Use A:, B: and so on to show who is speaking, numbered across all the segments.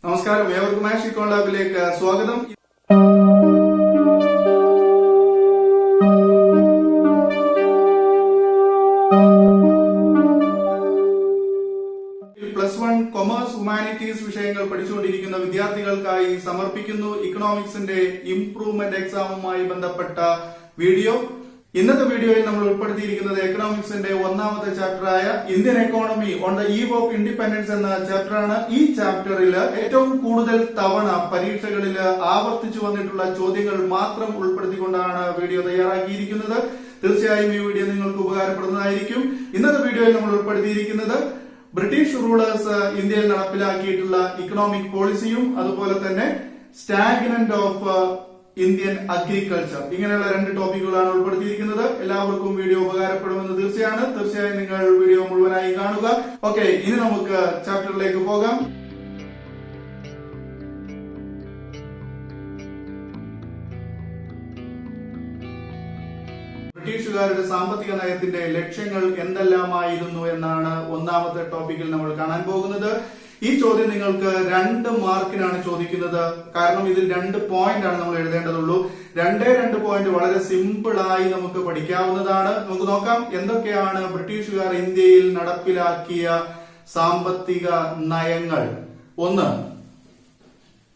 A: നമസ്കാരം, ഏവർക്കും മാഷ് ലാബിലേക്ക് സ്വാഗതം. +1 കൊമേഴ്സ് ഹ്യൂമാനിറ്റീസ് വിഷയങ്ങൾ പഠിച്ചുകൊണ്ടിരിക്കുന്ന വിദ്യാർത്ഥികൾക്കായി സമർപ്പിക്കുന്നു ഇക്കണോമിക്സിന്റെ ഇംപ്രൂവ്മെന്റ് എക്സാമുമായി ബന്ധപ്പെട്ട വീഡിയോ. ഇന്നത്തെ വീഡിയോയിൽ നമ്മൾ ഉൾപ്പെടുത്തിയിരിക്കുന്നത് എക്കണോമിക്സിന്റെ ഒന്നാമത്തെ ചാപ്റ്ററായ Indian economy on the eve of independence എന്ന ചാപ്റ്ററാണ്. ഈ ചാപ്റ്ററിൽ ഏറ്റവും കൂടുതൽ തവണ പരീക്ഷകളിൽ ആവർത്തിച്ചു വന്നിട്ടുള്ള ചോദ്യങ്ങൾ മാത്രം ഉൾപ്പെടുത്തിക്കൊണ്ടാണ് വീഡിയോ തയ്യാറാക്കിയിരിക്കുന്നത്. തീർച്ചയായും ഈ വീഡിയോ നിങ്ങൾക്ക് ഉപകാരപ്പെടുന്നതായിരിക്കും. ഇന്നത്തെ വീഡിയോയിൽ നമ്മൾ ഉൾപ്പെടുത്തിയിരിക്കുന്നത് ബ്രിട്ടീഷ് റൂളേഴ്സ് ഇന്ത്യയിൽ നടപ്പിലാക്കിയിട്ടുള്ള ഇക്കണോമിക് പോളിസിയും അതുപോലെ തന്നെ സ്റ്റാഗ്നന്റ് ഓഫ് ഇന്ത്യൻ അഗ്രികൾച്ചർ, ഇങ്ങനെയുള്ള രണ്ട് ടോപ്പിക്കുകളാണ് ഉൾപ്പെടുത്തിയിരിക്കുന്നത്. എല്ലാവർക്കും വീഡിയോ ഉപകാരപ്പെടുമെന്ന് തീർച്ചയായും നിങ്ങൾ വീഡിയോ മുഴുവനായി കാണുക. ഓക്കെ, ഇനി നമുക്ക് ചാപ്റ്ററിലേക്ക് പോകാം. ബ്രിട്ടീഷുകാരുടെ സാമ്പത്തിക നയത്തിന്റെ ലക്ഷ്യങ്ങൾ എന്തെല്ലാമായിരുന്നു എന്നാണ് ഒന്നാമത്തെ ടോപ്പിക്കിൽ നമ്മൾ കാണാൻ പോകുന്നത്. ഈ ചോദ്യം നിങ്ങൾക്ക് 2 മാർക്കിനാണ് ചോദിക്കുന്നത്. കാരണം ഇതിൽ 2 പോയിന്റ് ആണ് നമ്മൾ എഴുതേണ്ടതുള്ളൂ. 2 പോയിന്റ് വളരെ സിമ്പിൾ ആയി നമുക്ക് പഠിക്കാവുന്നതാണ്. നമുക്ക് നോക്കാം എന്തൊക്കെയാണ് ബ്രിട്ടീഷുകാർ ഇന്ത്യയിൽ നടപ്പിലാക്കിയ സാമ്പത്തിക നയങ്ങൾ. 1.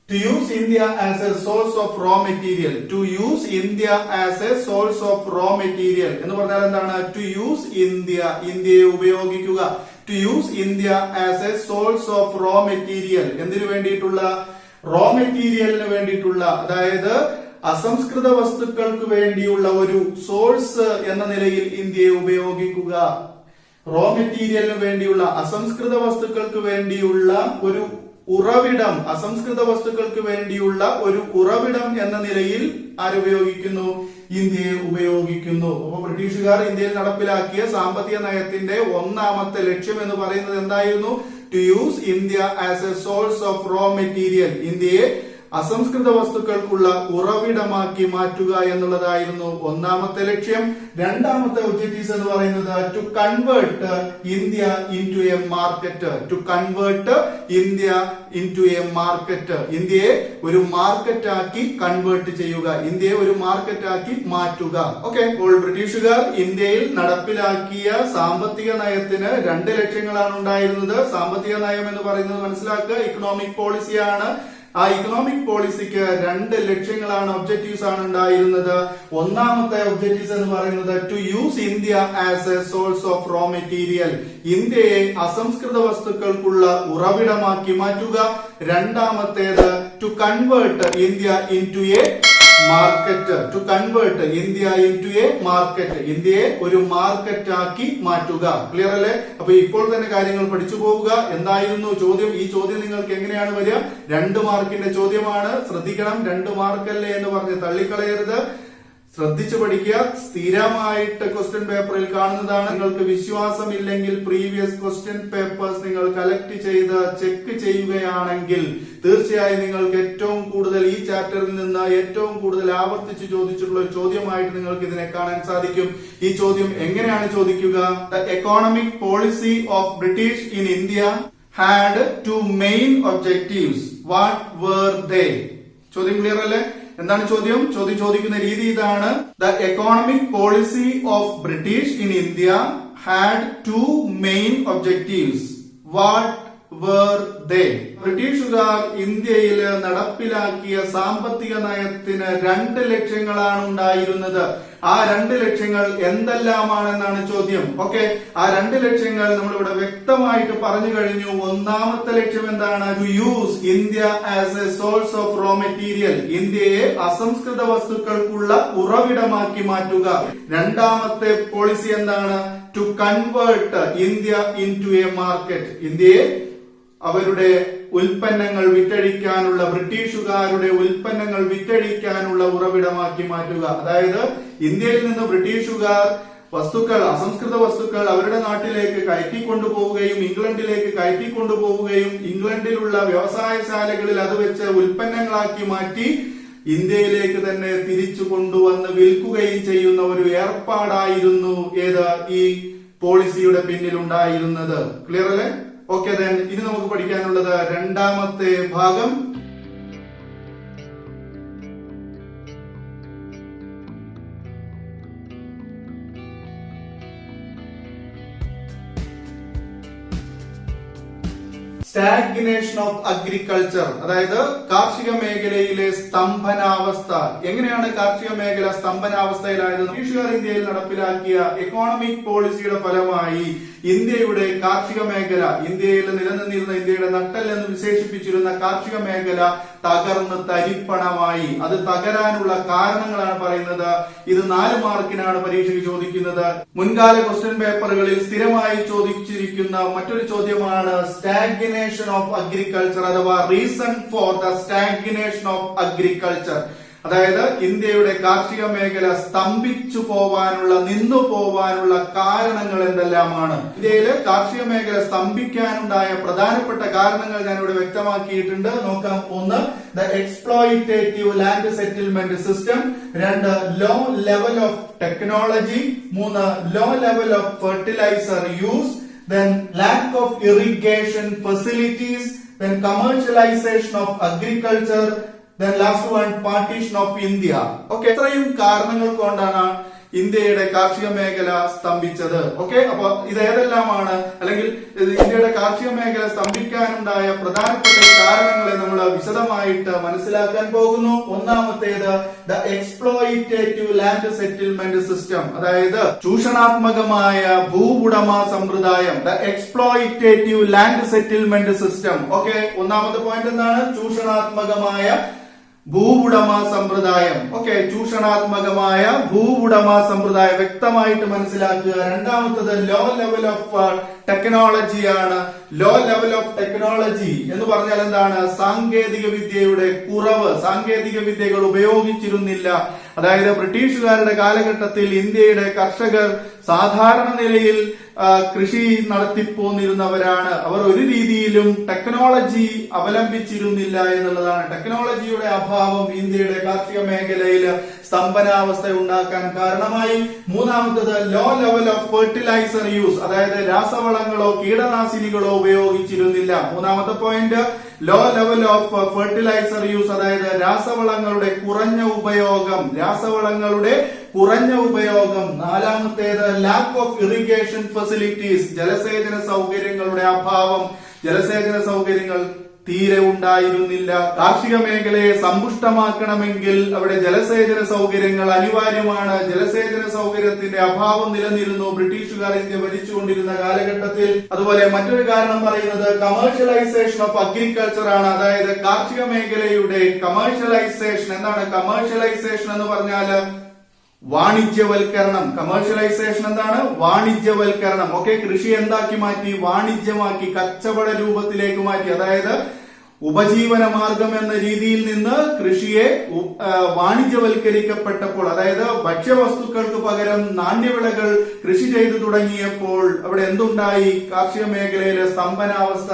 A: To use India as a source of raw material. To use India as a source of raw material എന്ന് പറഞ്ഞാൽ എന്താണ്? To use India, ഇന്ത്യയെ ഉപയോഗിക്കുക. To use India as a source of raw material. എന്തിനു വേണ്ടിയിട്ടുള്ള? റോ മെറ്റീരിയലിന് വേണ്ടിയിട്ടുള്ള, അതായത് അസംസ്കൃത വസ്തുക്കൾക്ക് വേണ്ടിയുള്ള ഒരു സോഴ്സ് എന്ന നിലയിൽ ഇന്ത്യയെ ഉപയോഗിക്കുക. റോ മെറ്റീരിയലിന് വേണ്ടിയുള്ള, അസംസ്കൃത വസ്തുക്കൾക്ക് വേണ്ടിയുള്ള ഒരു ഉറവിടം, അസംസ്കൃത വസ്തുക്കൾക്ക് വേണ്ടിയുള്ള ഒരു ഉറവിടം എന്ന നിലയിൽ ആരുപയോഗിക്കുന്നു? ഇന്ത്യയെ ഉപയോഗിക്കുന്നു. അപ്പൊ ബ്രിട്ടീഷുകാർ ഇന്ത്യയിൽ നടപ്പിലാക്കിയ സാമ്പത്തിക നയത്തിന്റെ ഒന്നാമത്തെ ലക്ഷ്യം എന്ന് പറയുന്നത് എന്തായിരുന്നു? To use India as a source of raw material. ഇന്ത്യയെ അസംസ്കൃത വസ്തുക്കൾക്കുള്ള ഉറവിടമാക്കി മാറ്റുക എന്നുള്ളതായിരുന്നു ഒന്നാമത്തെ ലക്ഷ്യം. രണ്ടാമത്തെ ഒബ്ജക്റ്റീവ്സ് എന്ന് പറയുന്നത് to convert India into a market. To convert India into a market. ഇന്ത്യയെ ഒരു മാർക്കറ്റ് ആക്കി കൺവേർട്ട് ചെയ്യുക, ഇന്ത്യയെ ഒരു മാർക്കറ്റ് ആക്കി മാറ്റുക. ഓക്കെ, അപ്പോൾ ബ്രിട്ടീഷുകാർ ഇന്ത്യയിൽ നടപ്പിലാക്കിയ സാമ്പത്തിക നയത്തിന് 2 ലക്ഷ്യങ്ങളാണ് ഉണ്ടായിരുന്നത്. സാമ്പത്തിക നയം എന്ന് പറയുന്നത് മനസ്സിലാക്കുക, ഇക്കണോമിക് പോളിസിയാണ്. ആ ഇക്കണോമിക് പോളിസിക്ക് 2 ലക്ഷ്യങ്ങളാണ്, ഒബ്ജക്റ്റീവ്സ് ആണ് ഉണ്ടായിരുന്നത്. ഒന്നാമത്തെ ഒബ്ജക്റ്റീവ്സ് എന്ന് പറയുന്നത് to use India as a source of raw material. ഇന്ത്യയെ അസംസ്കൃത വസ്തുക്കൾക്കുള്ള ഉറവിടമാക്കി മാറ്റുക. രണ്ടാമത്തേത് to convert India into a market. To convert India into a market. ഇന്ത്യയെ ഒരു മാർക്കറ്റ് ആക്കി മാറ്റുക. ക്ലിയർ അല്ലേ? അപ്പൊ ഇപ്പോൾ തന്നെ കാര്യങ്ങൾ പഠിച്ചു പോവുക. എന്തായിരുന്നു ചോദ്യം? ഈ ചോദ്യം നിങ്ങൾക്ക് എങ്ങനെയാണ് വരിക? 2 മാർക്കിന്റെ ചോദ്യമാണ്. ശ്രദ്ധിക്കണം, 2 മാർക്കല്ലേ എന്ന് പറഞ്ഞ് തള്ളിക്കളയരുത്. ശ്രദ്ധിച്ചു പഠിക്കുക. സ്ഥിരമായിട്ട് ക്വസ്റ്റ്യൻ പേപ്പറിൽ കാണുന്നതാണ്. നിങ്ങൾക്ക് വിശ്വാസമില്ലെങ്കിൽ പ്രീവിയസ് ക്വസ്റ്റ്യൻ പേപ്പേഴ്സ് നിങ്ങൾ കളക്ട് ചെയ്ത് ചെക്ക് ചെയ്യുകയാണെങ്കിൽ തീർച്ചയായും നിങ്ങൾക്ക് ഏറ്റവും കൂടുതൽ ഈ ചാപ്റ്ററിൽ നിന്ന് ഏറ്റവും കൂടുതൽ ആവർത്തിച്ച് ചോദിച്ചിട്ടുള്ള ഒരു ചോദ്യമായിട്ട് നിങ്ങൾക്ക് ഇതിനെ കാണാൻ സാധിക്കും. ഈ ചോദ്യം എങ്ങനെയാണ് ചോദിക്കുക? The economic policy of British in India had 2 main objectives. What were they? ചോദ്യം ക്ലിയർ അല്ലേ? എന്താണ് ചോദ്യം? ചോദിക്കുന്ന രീതി ഇതാണ്. The economic policy of British in India had 2 main objectives. What were they? ബ്രിട്ടീഷുകാർ ഇന്ത്യയിൽ നടപ്പിലാക്കിയ സാമ്പത്തിക നയത്തിന് 2 ലക്ഷ്യങ്ങളാണ് ഉണ്ടായിരുന്നത്. ആ 2 ലക്ഷ്യങ്ങൾ എന്തെല്ലാമാണെന്നാണ് ചോദ്യം. ഓക്കെ, ആ 2 ലക്ഷ്യങ്ങൾ നമ്മളിവിടെ വ്യക്തമായിട്ട് പറഞ്ഞു കഴിഞ്ഞു. ഒന്നാമത്തെ ലക്ഷ്യം എന്താണ്? To use India as a source of raw material. ഇന്ത്യയെ അസംസ്കൃത വസ്തുക്കൾക്കുള്ള ഉറവിടമാക്കി മാറ്റുക. രണ്ടാമത്തെ പോളിസി എന്താണ്? To convert India into a market. ഇന്ത്യയെ അവരുടെ ഉൽപ്പന്നങ്ങൾ വിറ്റഴിക്കാനുള്ള, ബ്രിട്ടീഷുകാരുടെ ഉൽപ്പന്നങ്ങൾ വിറ്റഴിക്കാനുള്ള ഉറവിടമാക്കി മാറ്റുക. അതായത് ഇന്ത്യയിൽ നിന്ന് ബ്രിട്ടീഷുകാർ വസ്തുക്കൾ, അസംസ്കൃത വസ്തുക്കൾ അവരുടെ നാട്ടിലേക്ക് കയറ്റിക്കൊണ്ടുപോവുകയും ഇംഗ്ലണ്ടിലേക്ക് കയറ്റിക്കൊണ്ടുപോവുകയും ഇംഗ്ലണ്ടിലുള്ള വ്യവസായശാലകളിൽ അത് വെച്ച് ഉൽപ്പന്നങ്ങളാക്കി മാറ്റി ഇന്ത്യയിലേക്ക് തന്നെ തിരിച്ചു കൊണ്ടുവന്ന് വിൽക്കുകയും ചെയ്യുന്ന ഒരു ഏർപ്പാടായിരുന്നു ഏത്? ഈ പോളിസിയുടെ പിന്നിലുണ്ടായിരുന്നത്. ക്ലിയർ അല്ലേ? ഓക്കെ, ഇനി നമുക്ക് പഠിക്കാനുള്ളത് രണ്ടാമത്തെ ഭാഗം. സ്റ്റാഗ്നേഷൻ ഓഫ് അഗ്രികൾച്ചർ, അതായത് കാർഷിക മേഖലയിലെ സ്തംഭനാവസ്ഥ. എങ്ങനെയാണ് കാർഷിക മേഖല സ്തംഭനാവസ്ഥയിലായത്? ബ്രിട്ടീഷുകാർ ഇന്ത്യയിൽ നടപ്പിലാക്കിയ എക്കോണമിക് പോളിസിയുടെ ഫലമായി ഇന്ത്യയുടെ കാർഷിക മേഖല, ഇന്ത്യയിൽ നിലനിന്നിരുന്ന ഇന്ത്യയുടെ നട്ടൽ എന്ന് വിശേഷിപ്പിച്ചിരുന്ന കാർഷിക മേഖല തകർന്ന് തരിപ്പണമായി. അത് തകരാനുള്ള കാരണങ്ങളാണ് പറയുന്നത്. ഇത് 4 മാർക്കിനാണ് പരീക്ഷയ്ക്ക് ചോദിക്കുന്നത്. മുൻകാല ക്വസ്റ്റ്യൻ പേപ്പറുകളിൽ സ്ഥിരമായി ചോദിച്ചിരിക്കുന്ന മറ്റൊരു ചോദ്യമാണ് സ്റ്റാഗ്നേഷൻ ഓഫ് അഗ്രികൾച്ചർ അഥവാ reason for the stagnation of agriculture. അതായത് ഇന്ത്യയുടെ കാർഷിക മേഖല സ്തംഭിച്ചു പോവാനുള്ള, നിന്നു പോവാനുള്ള കാരണങ്ങൾ എന്തെല്ലാമാണ്? ഇന്ത്യയിലെ കാർഷിക മേഖല സ്തംഭിക്കാനുണ്ടായ പ്രധാനപ്പെട്ട കാരണങ്ങൾ ഞാനിവിടെ വ്യക്തമാക്കിയിട്ടുണ്ട്. നോക്കാം. 1, the exploitative land settlement system. 2, low level of technology. 3, low level of fertiliser use. Then lack of irrigation facilities. Then commercialization of agriculture. Then last one, partition of India. Okay, ഇത്രയും കാരണങ്ങൾ കൊണ്ടാണ് ഇന്ത്യയുടെ കാർഷിക മേഖല സ്തംഭിച്ചത്. ഓക്കെ, അപ്പൊ ഇത് ഏതെല്ലാമാണ്, അല്ലെങ്കിൽ ഇന്ത്യയുടെ കാർഷിക മേഖല സ്തംഭിക്കാനുണ്ടായ പ്രധാനപ്പെട്ട കാരണങ്ങളെ നമ്മൾ വിശദമായിട്ട് മനസ്സിലാക്കാൻ പോകുന്നു. ഒന്നാമത്തേത് the exploitative land settlement system, അതായത് ചൂഷണാത്മകമായ ഭൂവുടമ സമ്പ്രദായം. The exploitative land settlement system. Okay, ഒന്നാമത്തെ പോയിന്റ് എന്താണ്? ചൂഷണാത്മകമായ ഭൂവുടമ സമ്പ്രദായം. ഓക്കെ, ചൂഷണാത്മകമായ ഭൂവുടമ സമ്പ്രദായം വ്യക്തമായിട്ട് മനസ്സിലാക്കുക. രണ്ടാമത്തത് ലോ ലെവൽ ഓഫ് ടെക്നോളജിയാണ്. ലോ ലെവൽ ഓഫ് ടെക്നോളജി എന്ന് പറഞ്ഞാൽ എന്താണ്? സാങ്കേതിക വിദ്യയുടെ കുറവ്. സാങ്കേതിക വിദ്യകൾ ഉപയോഗിച്ചിരുന്നില്ല. അതായത് ബ്രിട്ടീഷുകാരുടെ കാലഘട്ടത്തിൽ ഇന്ത്യയുടെ കർഷകർ സാധാരണ നിലയിൽ കൃഷി നടത്തിപ്പോന്നിരുന്നവരാണ്. അവർ ഒരു രീതിയിലും ടെക്നോളജി അവലംബിച്ചിരുന്നില്ല എന്നുള്ളതാണ്. ടെക്നോളജിയുടെ അഭാവം ഇന്ത്യയുടെ കാർഷിക മേഖലയിൽ സ്തംഭനാവസ്ഥ ഉണ്ടാക്കാൻ കാരണമായി. മൂന്നാമത്തത് low level of fertiliser use, അതായത് രാസവളങ്ങളോ കീടനാശിനികളോ ഉപയോഗിച്ചിരുന്നില്ല. മൂന്നാമത്തെ point low level of fertiliser use, അതായത് രാസവളങ്ങളുടെ കുറഞ്ഞ ഉപയോഗം. നാലാമത്തേത് ലാക്ക് ഓഫ് ഇറിഗേഷൻ ഫെസിലിറ്റീസ്, ജലസേചന സൗകര്യങ്ങളുടെ അഭാവം. ജലസേചന സൗകര്യങ്ങൾ തീരെ ഉണ്ടായിരുന്നില്ല. കാർഷിക മേഖലയെ സമ്പുഷ്ടമാക്കണമെങ്കിൽ അവിടെ ജലസേചന സൗകര്യങ്ങൾ അനിവാര്യമാണ്. ജലസേചന സൗകര്യത്തിന്റെ അഭാവം നിലനിരുന്നു ബ്രിട്ടീഷുകാർ ഇന്ത്യ ഭരിച്ചുകൊണ്ടിരുന്ന കാലഘട്ടത്തിൽ. അതുപോലെ മറ്റൊരു കാരണം പറയുന്നത് കമേഴ്ഷ്യലൈസേഷൻ ഓഫ് അഗ്രികൾച്ചർ ആണ്. അതായത് കാർഷിക മേഖലയുടെ കമേഴ്ഷ്യലൈസേഷൻ. എന്താണ് കമേഴ്ഷ്യലൈസേഷൻ എന്ന് പറഞ്ഞാല്? വാണിജ്യവൽക്കരണം. കമേഴ്ഷ്യലൈസേഷൻ എന്താണ്? വാണിജ്യവൽക്കരണം. ഓക്കെ, കൃഷി എന്താക്കി മാറ്റി? വാണിജ്യമാക്കി, കച്ചവട രൂപത്തിലേക്ക് മാറ്റി. അതായത് ഉപജീവന മാർഗം എന്ന രീതിയിൽ നിന്ന് കൃഷിയെ വാണിജ്യവൽക്കരിക്കപ്പെട്ടപ്പോൾ, അതായത് ഭക്ഷ്യവസ്തുക്കൾക്ക് പകരം നാണ്യവിളകൾ കൃഷി ചെയ്തു തുടങ്ങിയപ്പോൾ അവിടെ എന്തുണ്ടായി? കാർഷിക മേഖലയിലെ സ്തംഭനാവസ്ഥ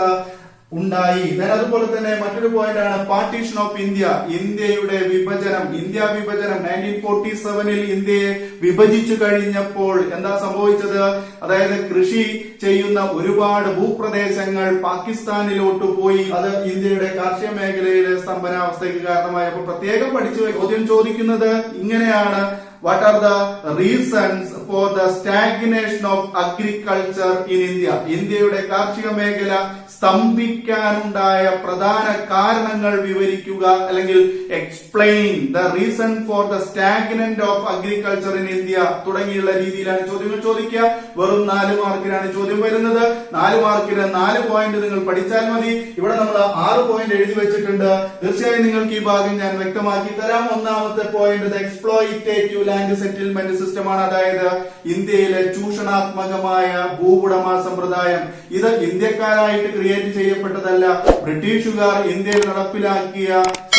A: ഉണ്ടായി. അതുപോലെ തന്നെ മറ്റൊരു പോയിന്റ് ആണ് പാർട്ടീഷൻ ഓഫ് ഇന്ത്യ. ഇന്ത്യയുടെ വിഭജനം. ഇന്ത്യ വിഭജനം 1947 ഇന്ത്യയെ വിഭജിച്ചു കഴിഞ്ഞപ്പോൾ എന്താ സംഭവിച്ചത്? അതായത് കൃഷി ചെയ്യുന്ന ഒരുപാട് ഭൂപ്രദേശങ്ങൾ പാകിസ്ഥാനിലോട്ട് പോയി. അത് ഇന്ത്യയുടെ കാർഷിക മേഖലയിലെ സ്തംഭനാവസ്ഥയ്ക്ക് കാരണമായപ്പോൾ പ്രത്യേകം പഠിച്ചു ചോദ്യം ചോദിക്കുന്നത് ഇങ്ങനെയാണ്: What are the reasons for the stagnation of agriculture in India? ഇന്ത്യയുടെ കാർഷിക മേഖല സ്തംഭിക്കാനുണ്ടായ പ്രധാന കാരണങ്ങൾ വിവരിക്കുക, അല്ലെങ്കിൽ explain the reason for the stagnant of agriculture in India തുടങ്ങിയുള്ള രീതിയിലാണ് ചോദ്യങ്ങൾ ചോദിക്കുക. വെറും 4 മാർക്കിനാണ് ചോദ്യം വരുന്നത്. 4 മാർക്കിന് 4 പോയിന്റ് നിങ്ങൾ പഠിച്ചാൽ മതി. ഇവിടെ നമ്മൾ 6 പോയിന്റ് എഴുതി വെച്ചിട്ടുണ്ട്. തീർച്ചയായും നിങ്ങൾക്ക് ഈ ഭാഗം ഞാൻ വ്യക്തമാക്കി തരാം. ഒന്നാമത്തെ point the exploitative land settlement system ആണ്. അതായത് ഇന്ത്യയിലെ ചൂഷണാത്മകമായ ഭൂവുടമ സമ്പ്രദായം. ഇത് ഇന്ത്യക്കാരായിട്ട് ക്രിയേറ്റ് ചെയ്യപ്പെട്ടതല്ല. ബ്രിട്ടീഷുകാർ ഇന്ത്യയിൽ നടപ്പിലാക്കിയ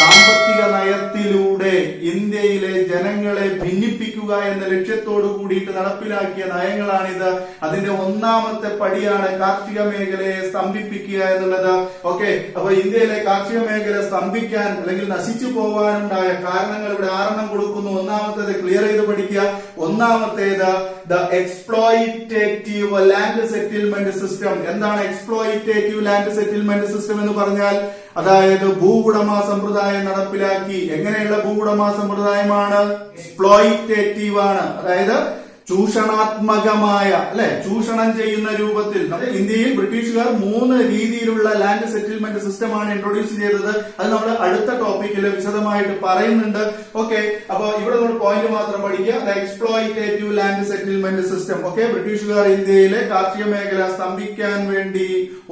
A: സാമ്പത്തിക നയത്തിലൂടെ ഇന്ത്യയിലെ ജനങ്ങളെ ഭിന്നിപ്പിക്കുക എന്ന ലക്ഷ്യത്തോടു കൂടിയിട്ട് നടപ്പിലാക്കിയ നയങ്ങളാണിത്. അതിന്റെ ഒന്നാമത്തെ പടിയാണ് കാർഷിക മേഖലയെ സ്തംഭിപ്പിക്കുക എന്നുള്ളത്. ഓക്കെ, അപ്പൊ ഇന്ത്യയിലെ കാർഷിക മേഖല സ്തംഭിക്കാൻ അല്ലെങ്കിൽ നശിച്ചു പോകാനുണ്ടായ കാരണങ്ങൾ ഇവിടെ 6 കൊടുക്കുന്നു. ഒന്നാമത്തേത് ക്ലിയർ ചെയ്ത് പഠിക്കുക. ഒന്നാമത്തേത് the exploitative land settlement system. എന്താണ് എക്സ്പ്ലോയിറ്റേറ്റീവ് ലാൻഡ് സെറ്റിൽമെന്റ് സിസ്റ്റം എന്ന് പറഞ്ഞാൽ? അതായത് ഭൂവുടമ സമ്പ്രദായം നടപ്പിലാക്കി. എങ്ങനെയുള്ള ഭൂവുടമ സമ്പ്രദായമാണ്? എക്സ്പ്ലോയിറ്റേറ്റീവ് ആണ്. അതായത് ചൂഷണാത്മകമായ, അല്ലെ, ചൂഷണം ചെയ്യുന്ന രൂപത്തിൽ. ഇന്ത്യയിൽ ബ്രിട്ടീഷുകാർ 3 രീതിയിലുള്ള ലാൻഡ് സെറ്റിൽമെന്റ് സിസ്റ്റമാണ് ഇൻട്രൊഡ്യൂസ് ചെയ്തത്. അത് നമ്മൾ അടുത്ത ടോപ്പിക്കിൽ വിശദമായിട്ട് പറയുന്നുണ്ട്. ഓക്കെ, അപ്പൊ ഇവിടെ നമ്മൾ പോയിന്റ് മാത്രം പഠിക്കുക. Exploitative land settlement system. Okay, ബ്രിട്ടീഷുകാർ ഇന്ത്യയിലെ കാർഷിക മേഖല സ്തംഭിക്കാൻ വേണ്ടി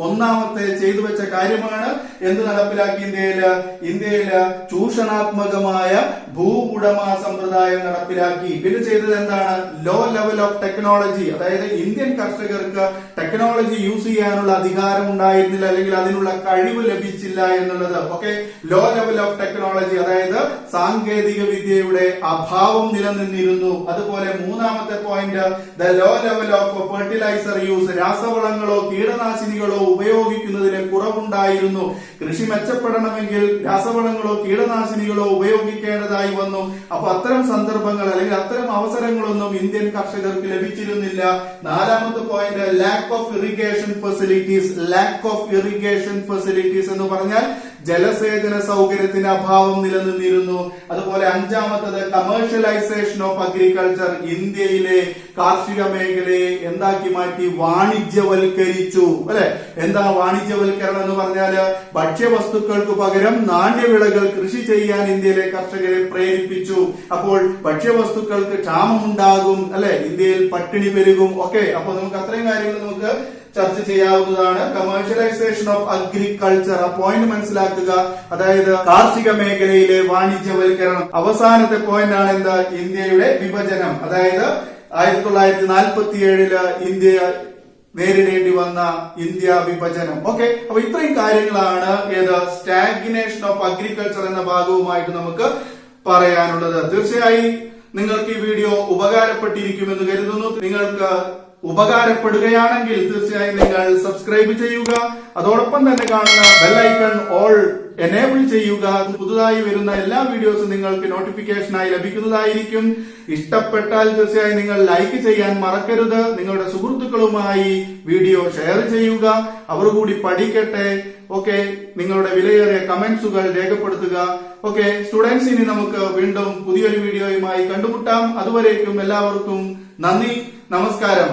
A: ഒന്നാമത്തെ ചെയ്തു വെച്ച കാര്യമാണ് എന്ത് നടപ്പിലാക്കി? ഇന്ത്യയില് ചൂഷണാത്മകമായ ഭൂവുടമ സമ്പ്രദായം നടപ്പിലാക്കി. പിന്നെ ചെയ്തത് എന്താണ്? Low level of technology. അതായത് ഇന്ത്യൻ കർഷകർക്ക് ടെക്നോളജി യൂസ് ചെയ്യാനുള്ള അധികാരം ഉണ്ടായിരുന്നില്ല, അല്ലെങ്കിൽ അതിനുള്ള കഴിവ് ലഭിച്ചില്ല എന്നുള്ളത്. Okay, low level of technology, അതായത് സാങ്കേതിക വിദ്യയുടെ അഭാവം നിലനിന്നിരുന്നു. അതുപോലെ മൂന്നാമത്തെ point, the low level of fertiliser use. രാസവളങ്ങളോ കീടനാശിനികളോ ഉപയോഗിക്കുന്നതിന് കുറവുണ്ടായിരുന്നു. കൃഷി മെച്ചപ്പെടണമെങ്കിൽ രാസവളങ്ങളോ കീടനാശിനികളോ ഉപയോഗിക്കേണ്ടതായി വന്നു. അപ്പൊ അത്തരം സന്ദർഭങ്ങൾ അല്ലെങ്കിൽ അത്തരം അവസരങ്ങളൊന്നും ഇന്ത്യൻ കർഷകർക്ക് ലഭിച്ചിരുന്നില്ല. നാലാമത്തെ point, lack of irrigation facilities. Lack of irrigation facilities എന്ന് പറഞ്ഞാൽ ജലസേചന സൗകര്യത്തിന് അഭാവം നിലനിന്നിരുന്നു. അതുപോലെ അഞ്ചാമത്തത്, കമേഴ്ഷ്യലൈസേഷൻ ഓഫ് അഗ്രികൾച്ചർ. ഇന്ത്യയിലെ കാർഷിക മേഖലയെ എന്താക്കി മാറ്റി? വാണിജ്യവൽക്കരിച്ചു. അല്ലെ, എന്താ വാണിജ്യവൽക്കരണം എന്ന് പറഞ്ഞാല്? ഭക്ഷ്യവസ്തുക്കൾക്ക് പകരം നാണ്യവിളകൾ കൃഷി ചെയ്യാൻ ഇന്ത്യയിലെ കർഷകരെ പ്രേരിപ്പിച്ചു. അപ്പോൾ ഭക്ഷ്യവസ്തുക്കൾക്ക് ക്ഷാമമുണ്ടാകും, അല്ലെ, ഇന്ത്യയിൽ പട്ടിണി പെരുകും. ഓക്കെ, അപ്പൊ നമുക്ക് അത്രയും കാര്യങ്ങൾ നമുക്ക് ചർച്ച ചെയ്യാവുന്നതാണ്. കമേഴ്ഷ്യലൈസേഷൻ ഓഫ് അഗ്രികൾച്ചർ, ആ പോയിന്റ് മനസ്സിലാക്കുക. അതായത് കാർഷിക മേഖലയിലെ വാണിജ്യവൽക്കരണം. അവസാനത്തെ പോയിന്റ് ആണ് എന്താ? ഇന്ത്യയുടെ വിഭജനം. അതായത് 1947 ഇന്ത്യ നേരിടേണ്ടി വന്ന ഇന്ത്യ വിഭജനം. ഓക്കെ, അപ്പൊ ഇത്രയും കാര്യങ്ങളാണ് സ്റ്റാഗ്നേഷൻ ഓഫ് അഗ്രികൾച്ചർ എന്ന ഭാഗവുമായിട്ട് നമുക്ക് പറയാനുള്ളത്. തീർച്ചയായും നിങ്ങൾക്ക് ഈ വീഡിയോ ഉപകാരപ്പെട്ടിരിക്കുമെന്ന് കരുതുന്നു. നിങ്ങൾക്ക് ഉപകാരപ്പെടുകയാണെങ്കിൽ തീർച്ചയായും നിങ്ങൾ സബ്സ്ക്രൈബ് ചെയ്യുക. അതോടൊപ്പം തന്നെ കാണുന്ന ബെല്ലൈക്കൺ ഓൾ എനേബിൾ ചെയ്യുക. പുതുതായി വരുന്ന എല്ലാ വീഡിയോസും നിങ്ങൾക്ക് നോട്ടിഫിക്കേഷനായി ലഭിക്കുന്നതായിരിക്കും. ഇഷ്ടപ്പെട്ടാൽ തീർച്ചയായും നിങ്ങൾ ലൈക്ക് ചെയ്യാൻ മറക്കരുത്. നിങ്ങളുടെ സുഹൃത്തുക്കളുമായി വീഡിയോ ഷെയർ ചെയ്യുക. അവർ കൂടി പഠിക്കട്ടെ. ഓക്കെ, നിങ്ങളുടെ വിലയേറിയ കമന്റ്സുകൾ രേഖപ്പെടുത്തുക. ഓക്കെ സ്റ്റുഡൻസ്, ഇനി നമുക്ക് വീണ്ടും പുതിയൊരു വീഡിയോയുമായി കണ്ടുമുട്ടാം. അതുവരേക്കും എല്ലാവർക്കും നന്ദി, നമസ്കാരം.